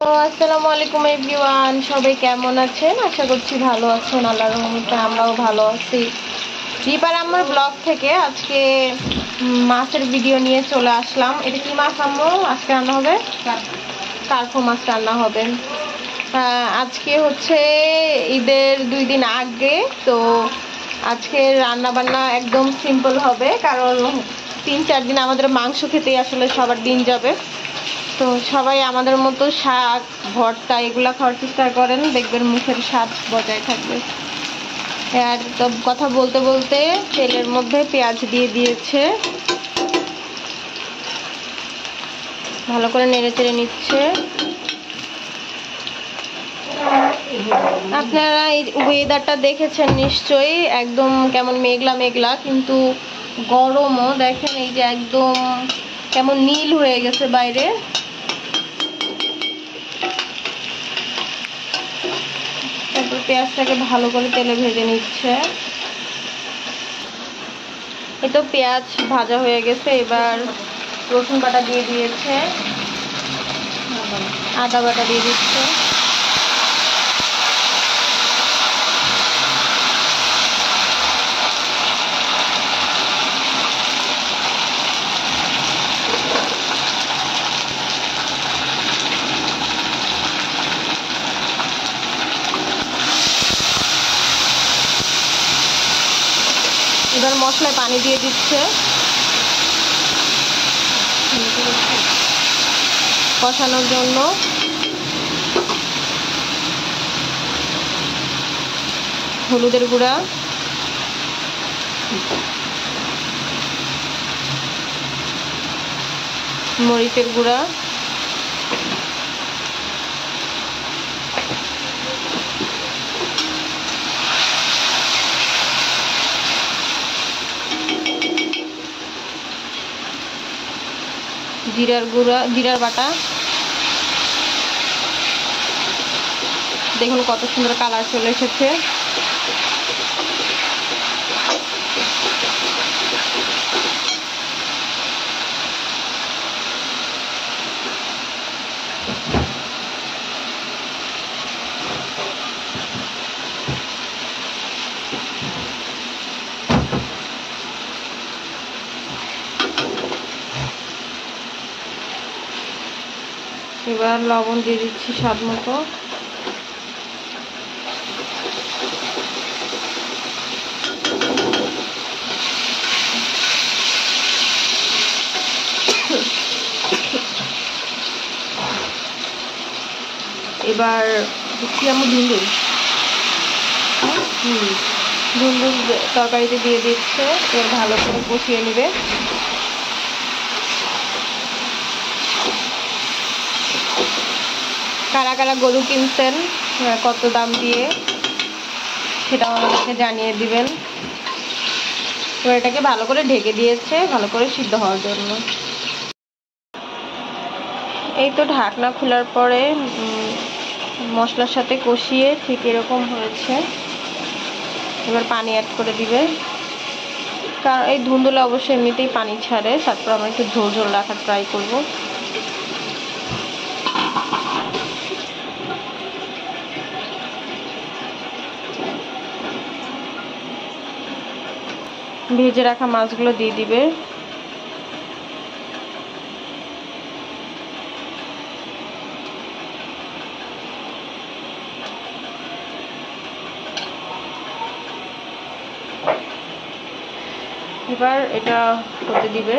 আসসালামু আলাইকুম এভরিওয়ান, সবাই কেমন আছেন? আশা করছি ভালো আছেন। আল্লাহর রহমতে আমরাও ভালো আছি। রিপার আমার ব্লগ থেকে আজকে মাছের ভিডিও নিয়ে চলে আসলাম। এটা কি মাছ আম্মু আজকে রান্না হবে? কার্পো মাছ রান্না হবে। আজকে হচ্ছে ঈদের 2 দিন আগে, তো আজকে রান্না বান্না একদম সিম্পল হবে, কারণ 3-4 দিন আমাদের মাংস খেতেই আসলে সবার দিন যাবে। তো সবাই আমাদের মতো শাক ভর্তা এগুলা খাওয়ার চেষ্টা করেন, দেখবেন মুখের স্বাদ বজায় থাকবে। আর তো কথা বলতে বলতে তেলের মধ্যে পেঁয়াজ দিয়ে দিয়েছে, ভালো করে নেড়ে চেড়ে নিচ্ছে। আপনারা এই ওয়েদারটা দেখেছেন নিশ্চয়ই, একদম কেমন মেঘলা মেঘলা, কিন্তু গরমও দেখেন, এই যে একদম কেমন নীল হয়ে গেছে বাইরে। তারপর পেঁয়াজটাকে ভালো করে তেলে ভেজে নিচ্ছে। এই তো পেঁয়াজ ভাজা হয়ে গেছে, এবার রসুন বাটা দিয়ে দিয়েছে, আদা বাটা দিয়ে দিচ্ছে। এবার মশলায় পানি দিয়ে দিচ্ছে কষানোর জন্য। হলুদের গুঁড়া, মরিচের গুঁড়া, জিরার গুঁড়া, জিরার বাটা। দেখুন কত সুন্দর কালার চলে এসেছে। এবার লবণ দিয়ে দিচ্ছি স্বাদ মতো। এবার দিচ্ছি আমার ধুন্দুল, ধুন্দুল তরকারিতে দিয়ে দিচ্ছে। এবার ভালো করে কষিয়ে নেবে। কারা কারা গরু কিনছেন, কত দাম দিয়ে, সেটাও আমাদেরকে জানিয়ে দিবেন। এবার এটাকে ভালো করে ঢেকে দিয়েছে, ভালো করে সিদ্ধ হওয়ার জন্য। এই তো ঢাকনা খোলার পরে মশলার সাথে কষিয়ে ঠিক এরকম হয়েছে। এবার পানি অ্যাড করে দিবে, কারণ এই ধুন্দুলে অবশ্যই এমনিতেই পানি ছাড়ে। তারপর আমরা একটু ঝোল ঝোল রাখার ট্রাই করব। ভেজে রাখা মাছগুলো দিয়ে দিবে। এবার এটা হতে দিবে।